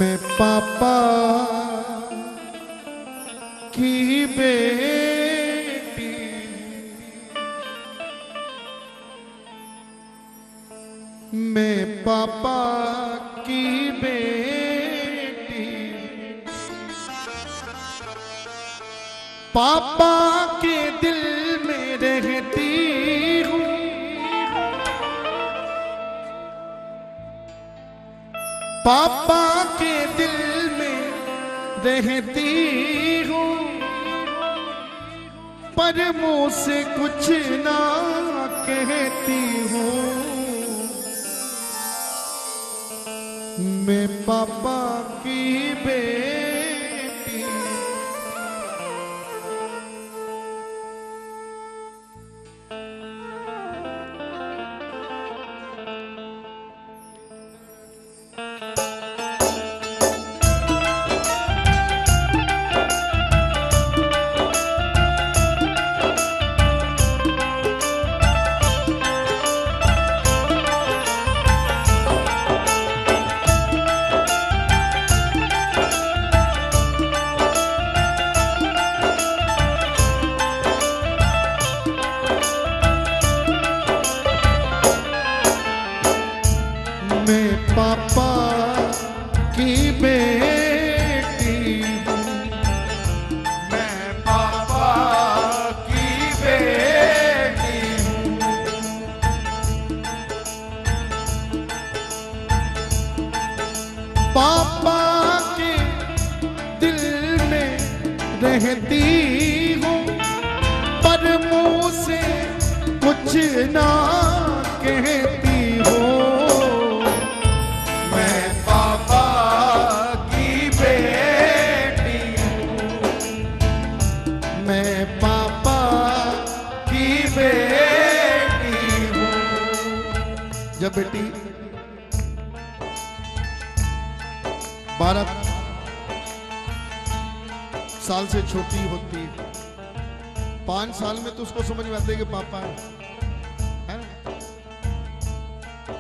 मैं पापा की बेटी, मैं पापा की बेटी, पापा के दिल में रहती हूँ, पापा के दिल में रहती हूँ, पर मुँह से कुछ ना कहती हूँ। मैं पापा की बेटी, मैं पापा की बेटी हूँ, मैं पापा की बेटी हूँ, पापा के दिल में रहती हूँ, पर मुँह से कुछ ना कहती हूँ। मैं पापा की बेटी हूँ, मैं पापा की बेटी हूँ। जब बेटी 12 साल से छोटी होती, 5 साल में तो उसको समझ में आता है कि पापा है ना?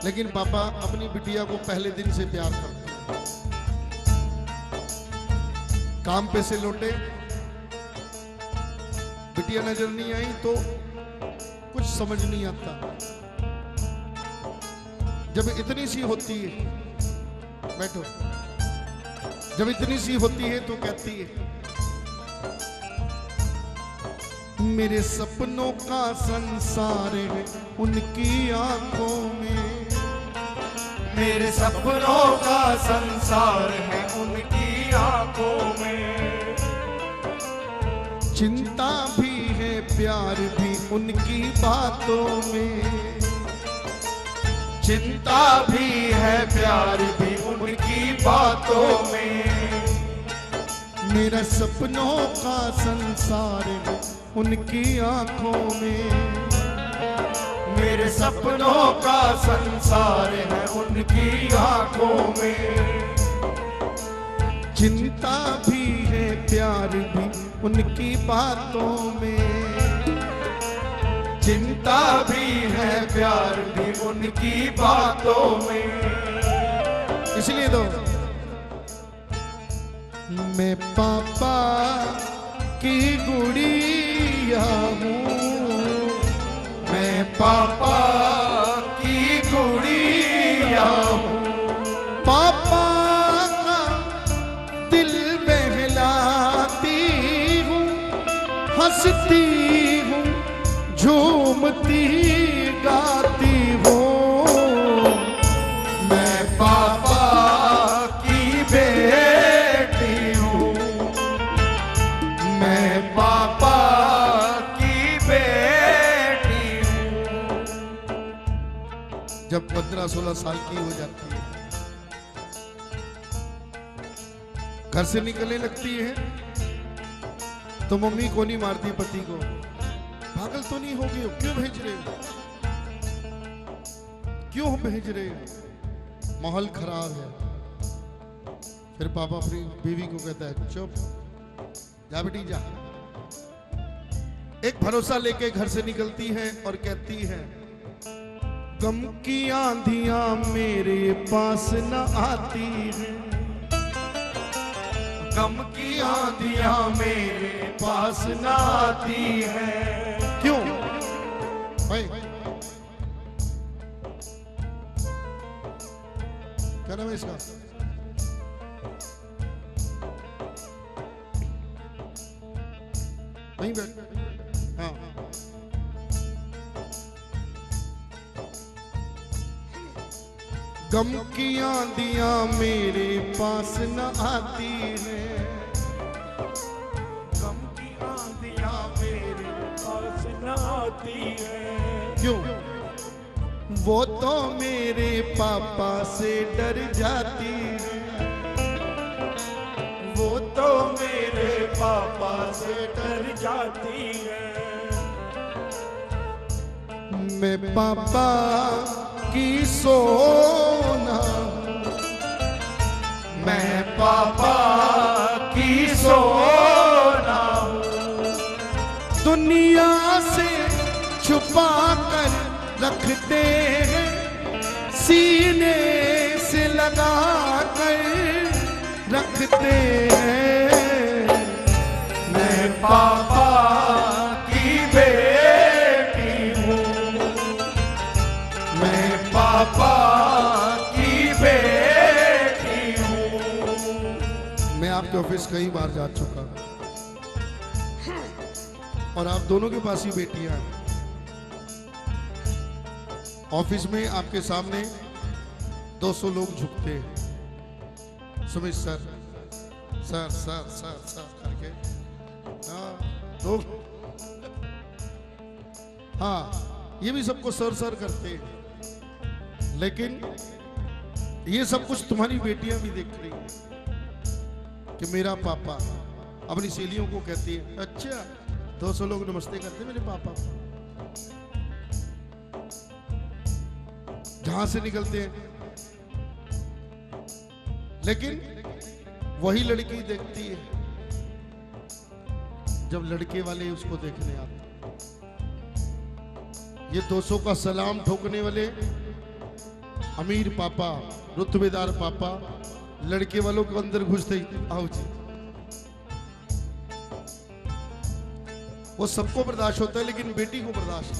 लेकिन पापा अपनी बिटिया को पहले दिन से प्यार करते हैं। काम पे से लौटे, बिटिया नजर नहीं आई तो कुछ समझ नहीं आता। जब इतनी सी होती है, बैठो, जब इतनी सी होती है तो कहती है, मेरे सपनों का संसार है उनकी आंखों में, मेरे सपनों का संसार है उनकी आंखों में, चिंता भी है प्यार भी उनकी बातों में, चिंता भी है प्यार भी उनकी बातों में, मेरा सपनों का संसार है उनकी आंखों में, मेरे सपनों का संसार है उनकी आंखों में, चिंता भी है प्यार भी उनकी बातों में, चिंता भी है प्यार भी उनकी बातों में। इसलिए तो मैं पापा की गुड़िया हूँ, मैं पापा की गुड़िया हूँ, पापा का दिल बहलाती हूँ, हंसती हूँ, झूमती गाती हूँ। मैं पापा की बेटी हूँ, मैं पापा की बेटी हूँ। जब 15-16 साल की हो जाती है, घर से निकलने लगती है तो मम्मी को नहीं मारती पति को, पागल तो नहीं हो गए हो, क्यों भेज रहे हो, क्यों भेज रहे हो, माहौल खराब है। फिर पापा अपनी बीवी को कहता है, चुप, जा बेटी जा। एक भरोसा लेके घर से निकलती है और कहती है, गम की आंधियां मेरे पास न आती हैं, गम की आंधियां मेरे पास न आती है। क्यों भाई? क्या नाम है इसका? वहीं बैठ। हाँ, गम की आंधियां मेरे पास न आती है। गम की आंधियां मेरे पास न आती है। क्यों? वो तो मेरे पापा से डर जाती है। वो तो मेरे पापा से डर जाती है। मैं पापा की सोना हूं। मैं पापा की सोना हूं। दुनिया से छुपा कर रखते हैं, सीने से लगा कर रखते हैं। मैं पापा की बेटी हूँ। मैं पापा की बेटी हूँ। मैं आपके ऑफिस कई बार जा चुका और आप दोनों के पास ही बेटियां हैं। ऑफिस में आपके सामने 200 लोग झुकते हैं, Sumit sir sir sir sir sir करके। हाँ, ये भी सबको सर सर करते हैं, लेकिन ये सब कुछ तुम्हारी बेटियां भी देख रही हैं कि मेरा पापा अपनी सहेलियों को कहती है, अच्छा 200 लोग नमस्ते करते मेरे पापा को। जहां से निकलते हैं, लेकिन वही लड़की देखती है जब लड़के वाले उसको देखने आते। ये 200 का सलाम ठोकने वाले अमीर पापा, रुतबेदार पापा, लड़के वालों के अंदर घुसते ही आओ जी। वो सबको बर्दाश्त होता है, लेकिन बेटी को बर्दाश्त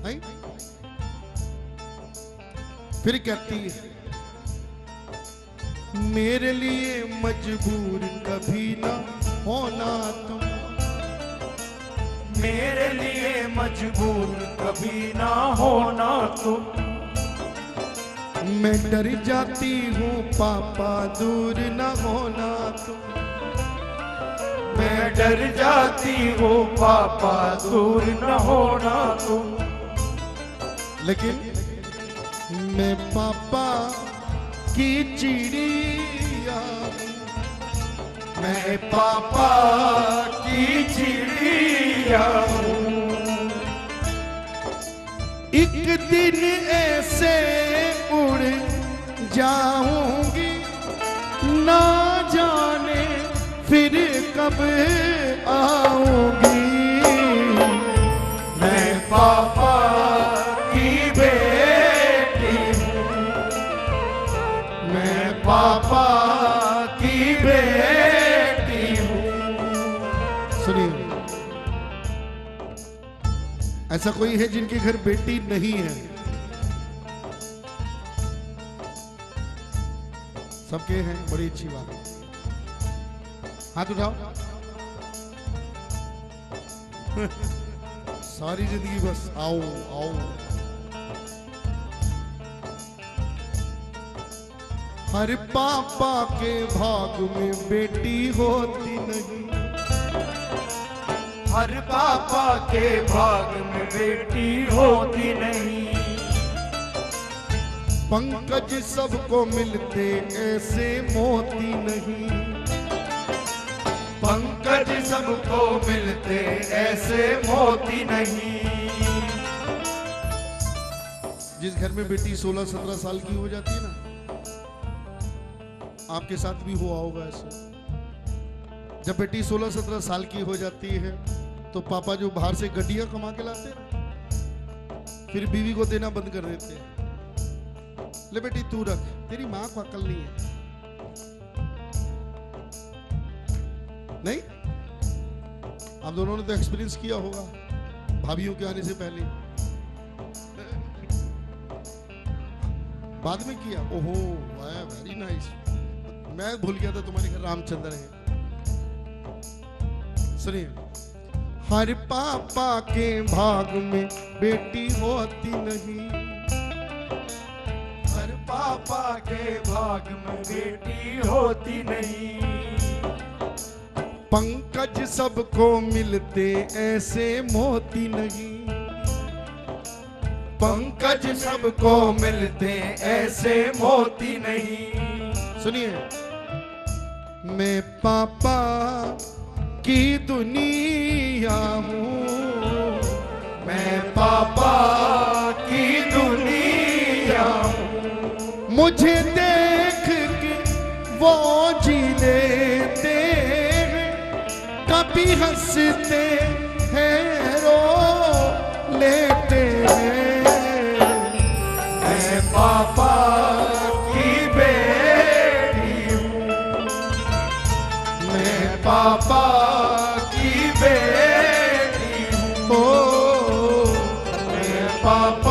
नहीं। फिर कहती है, मेरे लिए मजबूर कभी ना होना तुम। मेरे लिए मजबूर कभी ना होना तुम। मैं डर जाती हूँ पापा दूर ना होना तुम। मैं डर जाती हूँ पापा दूर न होना तुम। लेकिन मैं पापा की चिड़िया हूं। मैं पापा की चिड़िया हूँ। एक दिन ऐसे उड़ जाऊंगी, ना जाने फिर कब आऊंगी। मैं पापा की बेटी हूँ। मैं पापा की बेटी हूँ। सुनिए, ऐसा कोई है जिनके घर बेटी नहीं है? सबके हैं, बड़ी अच्छी बात है। हाथ उठाओ। सारी जिंदगी बस आओ आओ। हर पापा के भाग में बेटी होती नहीं। हर पापा के भाग में बेटी होती नहीं। पंकज सबको मिलते ऐसे मोती नहीं। पंकज सबको मिलते ऐसे मोती नहीं। जिस घर में बेटी 16-17 साल की हो जाती है ना, आपके साथ भी हुआ होगा ऐसे। जब बेटी 16-17 साल की हो जाती है तो पापा जो बाहर से गड्डियां कमा के लाते हैं ना, फिर बीवी को देना बंद कर देते हैं। ले बेटी तू रख, तेरी माँ को अकल नहीं है। नहीं, आप दोनों ने तो एक्सपीरियंस किया होगा भाभीियों के आने से पहले, बाद में किया। ओहो वाह, वेरी नाइस। मैं भूल गया था तुम्हारे घर रामचंद्र है। सुनिए, हर पापा के भाग में बेटी होती नहीं, हर पापा के भाग में बेटी होती नहीं। पंकज सबको मिलते ऐसे मोती नहीं, पंकज सबको मिलते ऐसे मोती नहीं। सुनिए, मैं पापा की दुनिया हूँ, मैं पापा की दुनिया हूँ। मुझे देख के वो जी लेते हैं, कभी हंसते हैं रो लेते हैं। मैं पापा की बेटी हूँ, मैं पापा की बेटी हूँ। ओ मैं पापा